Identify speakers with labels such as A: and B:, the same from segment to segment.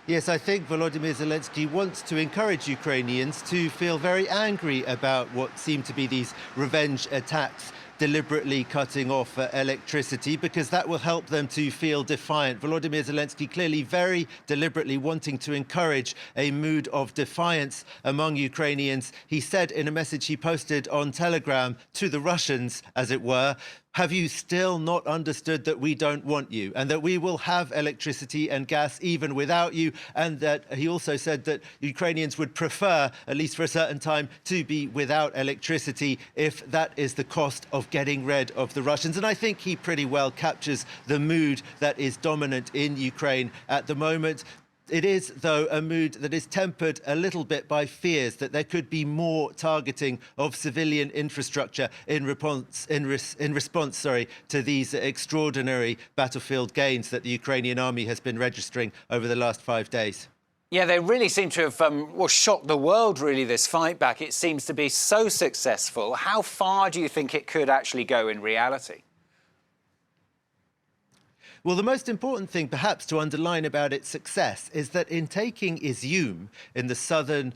A: Yes, I think Volodymyr Zelensky wants to encourage Ukrainians to feel very angry about what seem to be these revenge attacks, deliberately cutting off electricity, because that will help them to feel defiant. Volodymyr Zelensky clearly very deliberately wanting to encourage a mood of defiance among Ukrainians. He said in a message he posted on Telegram to the Russians, as it were, "Have you still not understood that we don't want you, and that we will have electricity and gas even without you?" And that he also said that Ukrainians would prefer, at least for a certain time, to be without electricity if that is the cost of getting rid of the Russians. And I think he pretty well captures the mood that is dominant in Ukraine at the moment. It is, though, a mood that is tempered a little bit by fears that there could be more targeting of civilian infrastructure in response to these extraordinary battlefield gains that the Ukrainian army has been registering over the last 5 days.
B: Yeah, they really seem to have shocked the world, really, this fight back. It seems to be so successful. How far do you think it could actually go in reality?
A: Well, the most important thing, perhaps, to underline about its success is that in taking Izium in the southern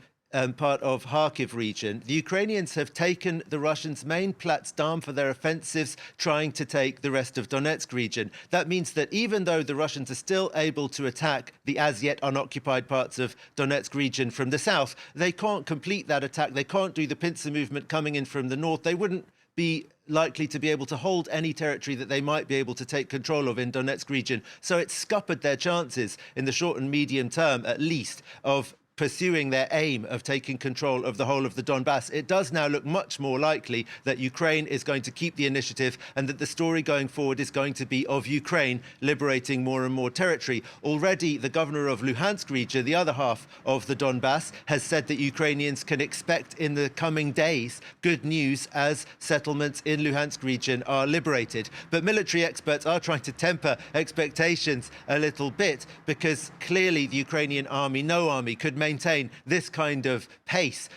A: part of Kharkiv region, the Ukrainians have taken the Russians' main platform for their offensives, trying to take the rest of Donetsk region. That means that even though the Russians are still able to attack the as yet unoccupied parts of Donetsk region from the south, they can't complete that attack. They can't do the pincer movement coming in from the north. They wouldn't be likely to be able to hold any territory that they might be able to take control of in Donetsk region. So it's scuppered their chances in the short and medium term, at least, of pursuing their aim of taking control of the whole of the Donbass. It does now look much more likely that Ukraine is going to keep the initiative and that the story going forward is going to be of Ukraine liberating more and more territory. Already, the governor of Luhansk region, the other half of the Donbass, has said that Ukrainians can expect in the coming days good news as settlements in Luhansk region are liberated. But military experts are trying to temper expectations a little bit, because clearly the Ukrainian army, no army, could maintain this kind of pace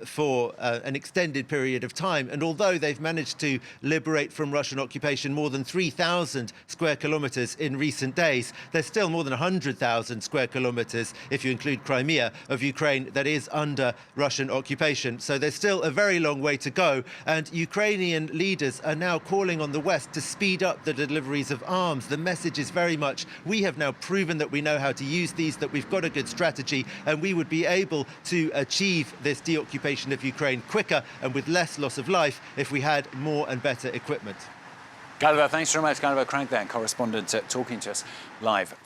A: for an extended period of time. And although they've managed to liberate from Russian occupation more than 3,000 square kilometers in recent days, there's still more than 100,000 square kilometers, if you include Crimea, of Ukraine that is under Russian occupation. So there's still a very long way to go. And Ukrainian leaders are now calling on the West to speed up the deliveries of arms. The message is very much, we have now proven that we know how to use these, that we've got a good strategy, and we would be able to achieve this deoccupation of Ukraine quicker and with less loss of life if we had more and better equipment.
B: Gulliver, thanks very much. Gulliver Cragg there, correspondent talking to us live